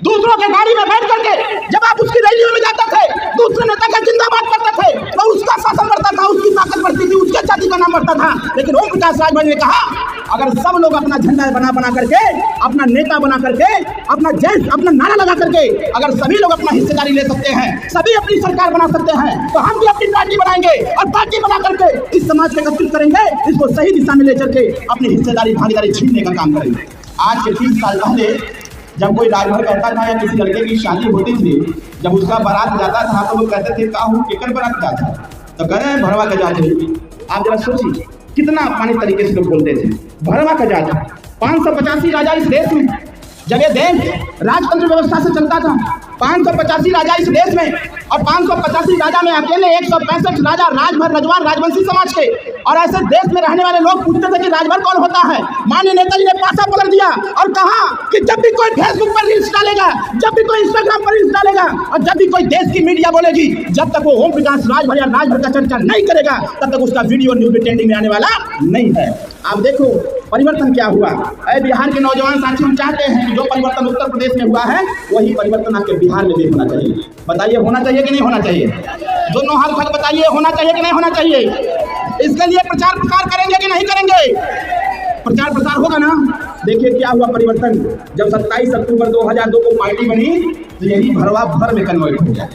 दूसरों के गाड़ी में बैठ करके जब आप उसकी रैलियों में जाते थे, दूसरे नेता का जिंदाबाद करते थे, तो उसका शासन बढ़ता था, उसकी ताकत बढ़ती थी, उसके जाति का नाम बढ़ता था। लेकिन ओम प्रकाश राजभर ने कहा अगर सब लोग अपना झंडा बना करके, अपना नेता बना करके, अपना नारा लगा करके अगर सभी लोग अपना हिस्सेदारी ले सकते हैं, सभी अपनी सरकार बना सकते हैं, तो हम भी अपनी पार्टी बनाएंगे और पार्टी बना करके इस समाज को एकत्रित करेंगे, इसको सही दिशा में ले चलके अपनी हिस्सेदारी भागीदारी छीनने का काम करेंगे। आज से 30 साल पहले जब कोई राजभर करता था या किसी लड़के की शादी होती थी, जब उसका बारात जाता था तो लोग कहते थे काहू केकर बारात जाता, तो कह रहे हैं भरवा का जाते। आप जरा सोचिए कितना अपमानित तरीके से लोग बोलते थे, भरवा का जाता। 585 राजा इस देश में, जब ये देश राजतंत्र व्यवस्था से चलता था, 585 राजा इस देश में, और 585 राजा में अकेले 165 राजा राजभर रजवान राजवंशी समाज के। और ऐसे देश में रहने वाले लोग पूछते थे कि राजभर कौन होता है। माननीय नेताजी ने पासा पलट दिया और कहा कि जब भी कोई फेसबुक पर रील्स डालेगा, जब भी कोई इंस्टाग्राम पर रील्स डालेगा, और जब भी कोई देश की मीडिया बोलेगी, जब तक वो ओम प्रकाश राजभर या राजभर का चर्चा नहीं करेगा, तब तक उसका वीडियो न्यूज में ट्रेंडिंग में आने वाला नहीं है। आप देखो परिवर्तन क्या हुआ। बिहार के नौजवान साथी हम चाहते हैं जो परिवर्तन उत्तर प्रदेश में हुआ है, वही परिवर्तन आपके बिहार में भी होना चाहिए। बताइए होना चाहिए कि नहीं होना चाहिए? दोनों हाथ उठा बताइए होना चाहिए कि नहीं होना चाहिए? इसके लिए प्रचार प्रसार करेंगे कि नहीं करेंगे? प्रचार प्रसार होगा ना। देखिए क्या हुआ परिवर्तन। जब 27 अक्टूबर 2002 को पार्टी बनी तो यही भरवा भर में कन्वर्ट हो गया।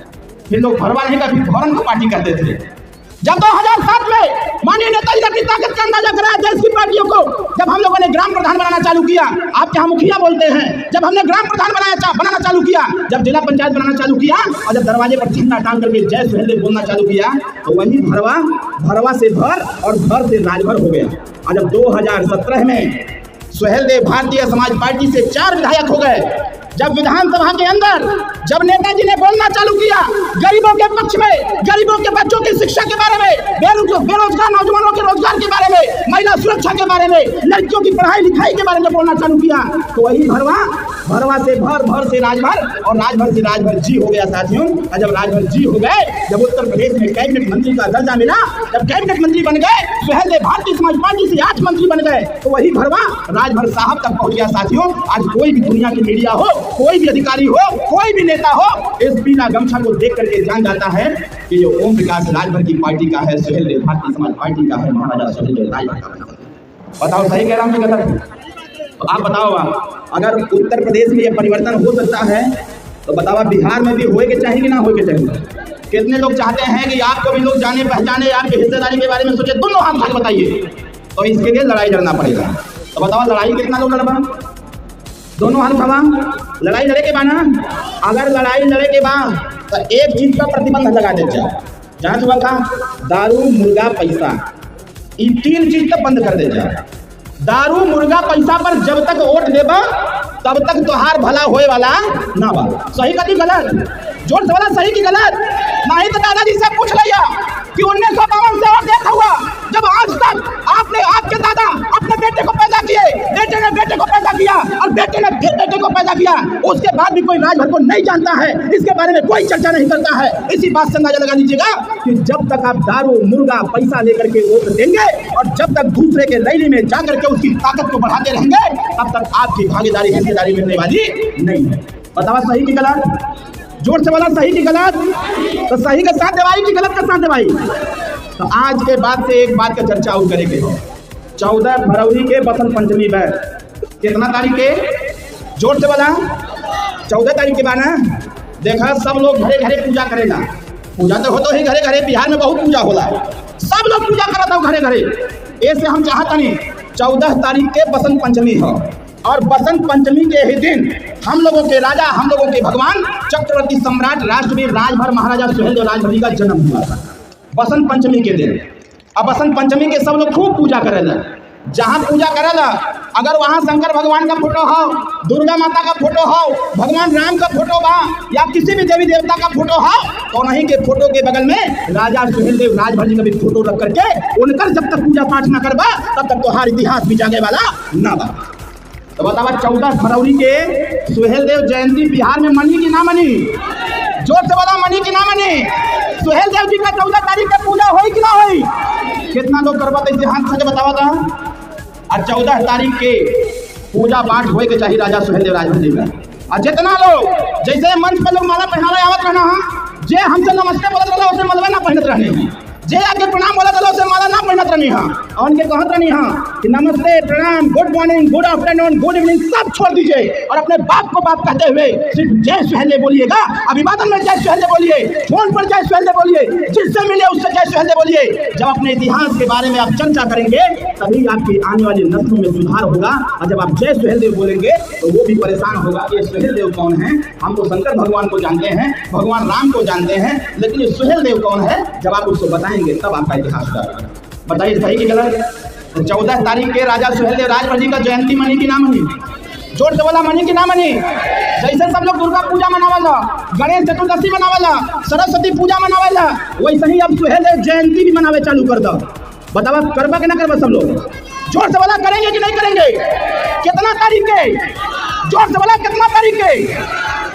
फिर लोग भरवा नहीं कहते, भरन को पार्टी कहते थे। जब 2007 में माननीय नेताजी ने अपनी ताकत का अंदाजा कराया देश की पार्टियों को, जब हम लोगों ने ग्राम प्रधान बनाना चालू किया, आप यहाँ मुखिया बोलते हैं, जब हमने ग्राम प्रधान बनाना चालू किया, जब जिला पंचायत बनाना चालू किया, और जब दरवाजे पर झंडा टांग करके जय सुहेलदेव बोलना चालू किया, तो वही भरवा से भर और भर से राजभर हो गया। और जब 2017 में सुहेलदेव भारतीय समाज पार्टी से 4 विधायक हो गए, जब विधानसभा के अंदर जब नेताजी ने बोलना चालू किया गरीबों के पक्ष में, गरीबों के बच्चों की शिक्षा के बारे में, बेरोजगार नौजवानों के रोजगार के बारे में, महिला सुरक्षा के बारे में, लड़कियों की पढ़ाई लिखाई के बारे में बोलना चालू किया, तो वही भरवा से भर से राजभर और राजभर से राजभर जी हो गया साथियों। और जब राजभर जी हो गए, जब उत्तर प्रदेश में कैबिनेट मंत्री का दर्जा मिला, जब कैबिनेट मंत्री बन गए, सुहेलदेव भारतीय समाज पार्टी से 8 मंत्री बन गए, तो वही भरवा राजभर साहब तक पहुंच गया साथियों। आज कोई भी दुनिया की मीडिया हो, कोई भी अधिकारी हो, कोई भी नेता हो, इस बिना गमछा को देख करके जान जाता है कि ये ओम प्रकाश राजभर की पार्टी का है, सुहेलदेव भारतीय समाज पार्टी का है, महाराजा सुहेलदेव राजभर का। बताओ सही कह रहा हूँ कि गलत? तो आप बताओ, अगर उत्तर प्रदेश में ये परिवर्तन हो सकता है तो बताओ बिहार में भी होएगे चाहिए कि ना होएगे चाहिए? कितने लोग चाहते हैं कि आपको भी लोग जाने पहचाने, आपकी हिस्सेदारी के बारे में सोचे? दोनों हाथ उठा बताइए। तो इसके लिए लड़ाई लड़ना पड़ेगा। तो बताओ लड़ाई कितना लोग लड़वा? दोनों हाथ उठावा। लड़ाई लड़े के बाद ना, अगर लड़ाई लड़े के बाद तो एक चीज का प्रतिबंध लगा दे जाए, जहाँ हुआ था दारू मुर्गा पैसा, ये 3 चीज तो बंद कर दे जाए। दारू मुर्गा पैसा पर जब तक वोट देबा तब तक तोहार भला होए वाला ना बा। सही कथी गलत? जोर से वाला सही की गलत? नहीं तो दादाजी से पूछ लिया कि 1952 से और देखा हुआ जब आज तक आपने आपके दादा अपने बेटे को पैदा किए, बेटे ने बेटे को पैदा किया और बेटे ने फिर बेटे को पैदा किया, उसके बाद भी कोई राजभर को नहीं जानता है, इसके बारे में कोई चर्चा नहीं करता है। इसी बात से अंदाजा लगा लीजिएगा कि जब तक आप दारू मुर्गा पैसा लेकर के वोट देंगे और जब तक दूसरे के रैली में जाकर के उसकी ताकत को बढ़ाते रहेंगे, तब तक आपकी भागीदारी हिस्सेदारी मिलने वाली नहीं है। बतावा सही की गलत? जोर से बोला सही की गलत? तो सही का साथ देवाई की गलत का साथ देवाई? तो आज के बाद से एक बात का चर्चा और करेंगे। 14 फरवरी के बसंत पंचमी पर कितना तारीख के? जोर से बोला 14 तारीख के बाद ना देखा सब लोग घरे घरे पूजा करेगा। पूजा तो हो तो ही घरे घरे, बिहार में बहुत पूजा होला, सब लोग पूजा करता हो घरे घरे। ऐसे हम चाहता नहीं 14 तारीख के बसंत पंचमी हो और बसंत पंचमी के ही दिन हम लोगों के राजा, हम लोगों के भगवान चक्रवर्ती सम्राट राष्ट्रवीर राजभर महाराजा सुहेलदेव राजभर जी का जन्म हुआ था बसंत पंचमी के दिन। अब बसंत पंचमी के सब लोग खूब पूजा करेला। जहाँ पूजा करेला अगर वहाँ शंकर भगवान का फोटो हो, दुर्गा माता का फोटो हो, भगवान राम का फोटो बा या किसी भी देवी देवता का फोटो हो, तो उन्हीं के फोटो के बगल में राजा सुहेलदेव राजभर जी का भी फोटो रख करके उनकर जब तक पूजा पाठ न करबा तब तक तो हर इतिहास भी जागे वाला ना बा। तो बतावा 14 फरवरी के सुहेलदेव जयंती बिहार में मनी की ना मनी? जोर से बोला मनी की ना मनी? सुहेलदेव जी का 14 तारीख का पूजा होई कि ना होई? कितना लोग करवा इसे हाथ से बतावा था। और 14 तारीख के पूजा पाठ होए के चाहिए राजा सुहेलदेव राजभर जी का। और जितना लोग जैसे मंच पर लोग माला पहनावे आवत रहना है, जे हमसे नमस्ते बोलत रहे उसे मलबा ना पहनत रहने हैं, जे आगे प्रणाम बोलत रहे उसे माला ना पहनत रहनी है, और उनके कहत रहनी है कि नमस्ते, प्रणाम, good morning, good afternoon, good evening सब छोड़ दीजिए और अपने बाप को बाप कहते हुए सिर्फ जय सुहेलदेव बोलिएगा। अभिवादन में जय सुहेलदेव बोलिए, फोन पर जय सुहेलदेव बोलिए, जिससे मिले उससे जय सुहेलदेव बोलिए। जब अपने इतिहास के बारे में आप चर्चा करेंगे तभी आपकी आने वाली नस्लों में सुधार होगा। और जब आप जय सुहेलदेव बोलेंगे तो वो भी परेशान होगा कि ये सुहेलदेव कौन है। हम तो शंकर भगवान को जानते हैं, भगवान राम को जानते हैं, लेकिन ये सुहेलदेव कौन है जब आप उसको बताएंगे तब आपका इतिहास का बताइए सही कि गलत। 14 तारीख के राजा सुहेलदेव राजभर जी का जयंती मनी की नाम मनी, जोर से बोला मनी की नाम मनी। जैसे सब लोग दुर्गा पूजा मनावला, गणेश चतुर्दशी मनावला, सरस्वती पूजा मनावला, वैसे ही अब सुहेलदेव जयंती भी मनावे चालू कर दो। बतावा करबा कि ना करबा सब लोग? जोर से बोला करेंगे कि नहीं करेंगे? कितना तारीख के? जोर से बोला कितना तारीख के?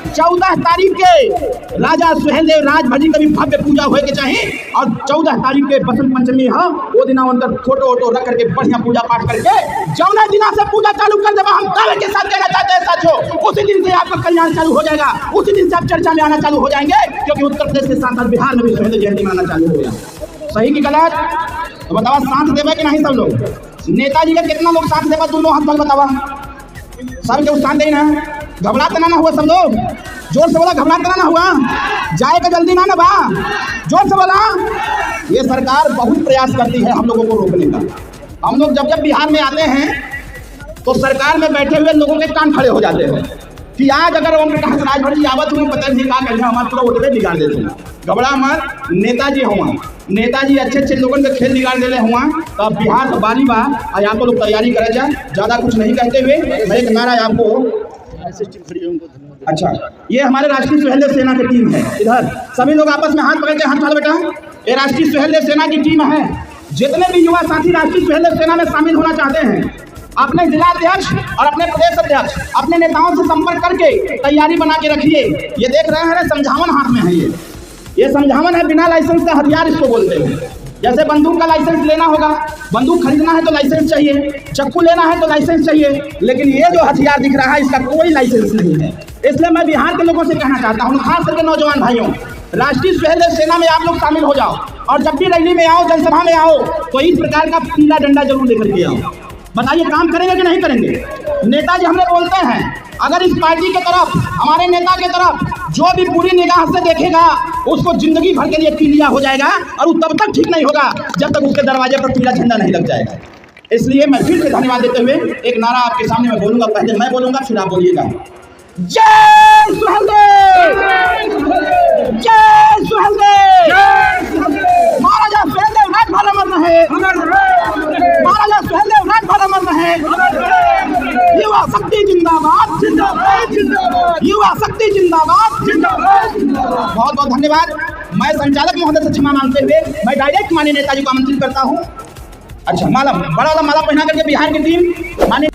14 तारीख के राजा सुहेलदेव राजभर जी का भी भव्य पूजा होए के चाहिए। और 14 तारीख के बसंत पंचमी है, वो दिन उनका फोटो वोटो रख करके बढ़िया पूजा पाठ करके जौना दिना से पूजा चालू कर देगा। हम दावे के साथ कहना चाहते हैं साथियों, उसी दिन से आपका कल्याण चालू हो जाएगा, उसी दिन से आप चर्चा में आना चालू हो जाएंगे, क्योंकि उत्तर प्रदेश के साथ साथ बिहार में भी सुहेलदेव जयंती मनाना चालू हो गया। सही की गलत? तो बतावा साथ देवे कि नहीं सब लोग? नेताजी का कितना लोग साथ देवा? दोनों हाथ पर बतावा, सब के साथ देना। घबराते ना हुआ सब लोग? जोर से बोला घबराते ना हुआ? जाए का जल्दी ना बा? जोर से बोला। ये सरकार बहुत प्रयास करती है हम लोगों को रोकने का। हम लोग जब जब बिहार में आते हैं तो सरकार में बैठे हुए लोगों के कान खड़े हो जाते हैं कि आज अगर ओम प्रकाश राजभर जी आवत हुई पता नहीं क्या करें, हमारे पूरा वोटे बिगाड़ देते हैं। घबरा मत, नेताजी हुआ, नेताजी अच्छे अच्छे लोगों के खेल बिगाड़ देले हुआ। तो अब बिहार का बारी बा, और यहाँ पर लोग तैयारी करे जाए। ज़्यादा कुछ नहीं कहते हुए मैं एक नारा आपको। अच्छा, ये हमारे राष्ट्रीय सुहेलदेव सेना की टीम है। इधर सभी लोग आपस में हाथ पकड़ के हाथ डालो बेटा। ये राष्ट्रीय सुहेलदेव सेना की टीम है। जितने भी युवा साथी राष्ट्रीय सुहेलदेव सेना में शामिल होना चाहते हैं, अपने जिला अध्यक्ष और अपने प्रदेश अध्यक्ष अपने नेताओं से संपर्क करके तैयारी बना के रखिए। ये देख रहे हैं ना, समझावन हाथ में है। ये समझावन है, बिना लाइसेंस का हथियार इसको बोलते हैं। जैसे बंदूक का लाइसेंस लेना होगा, बंदूक खरीदना है तो लाइसेंस चाहिए, चक्कू लेना है तो लाइसेंस चाहिए, लेकिन ये जो हथियार दिख रहा है इसका कोई लाइसेंस नहीं है। इसलिए मैं बिहार के लोगों से कहना चाहता हूँ, खास करके नौजवान भाइयों, राष्ट्रीय सुहेलदेव सेना में आप लोग शामिल हो जाओ। और जब भी रैली में आओ, जनसभा में आओ, तो इस प्रकार का पीला डंडा जरूर लेकर के आओ। बताइए काम करेंगे कि नहीं करेंगे? नेताजी हमें बोलते हैं, अगर इस पार्टी के तरफ, हमारे नेता के तरफ जो भी बुरी निगाह से देखेगा उसको जिंदगी भर के लिए पीलिया हो जाएगा, और वो तब तक ठीक नहीं होगा जब तक उसके दरवाजे पर पीला झंडा नहीं लग जाएगा। इसलिए मैं फिर से धन्यवाद देते हुए एक नारा आपके सामने मैं बोलूंगा। पहले मैं बोलूंगा फिर आप बोलिएगा। जय सुहेलदेव, जय सुहेलदेव, महाराजा सुहेलदेव राजभर अमर रहे, महाराजा सुहेलदेव राजभर अमर रहे। युवा शक्ति जिंदाबाद, जिंदाबाद, जिंदाबाद, युवा शक्ति जिंदाबाद, जिंदाबाद, जिंदाबाद। बहुत बहुत धन्यवाद। मैं संचालक महोदय से क्षमा मांगते हुए मैं डायरेक्ट माननीय नेताजी को आमंत्रित करता हूँ। अच्छा, माला, बड़ा वाला माला पहना करके बिहार की टीम माननीय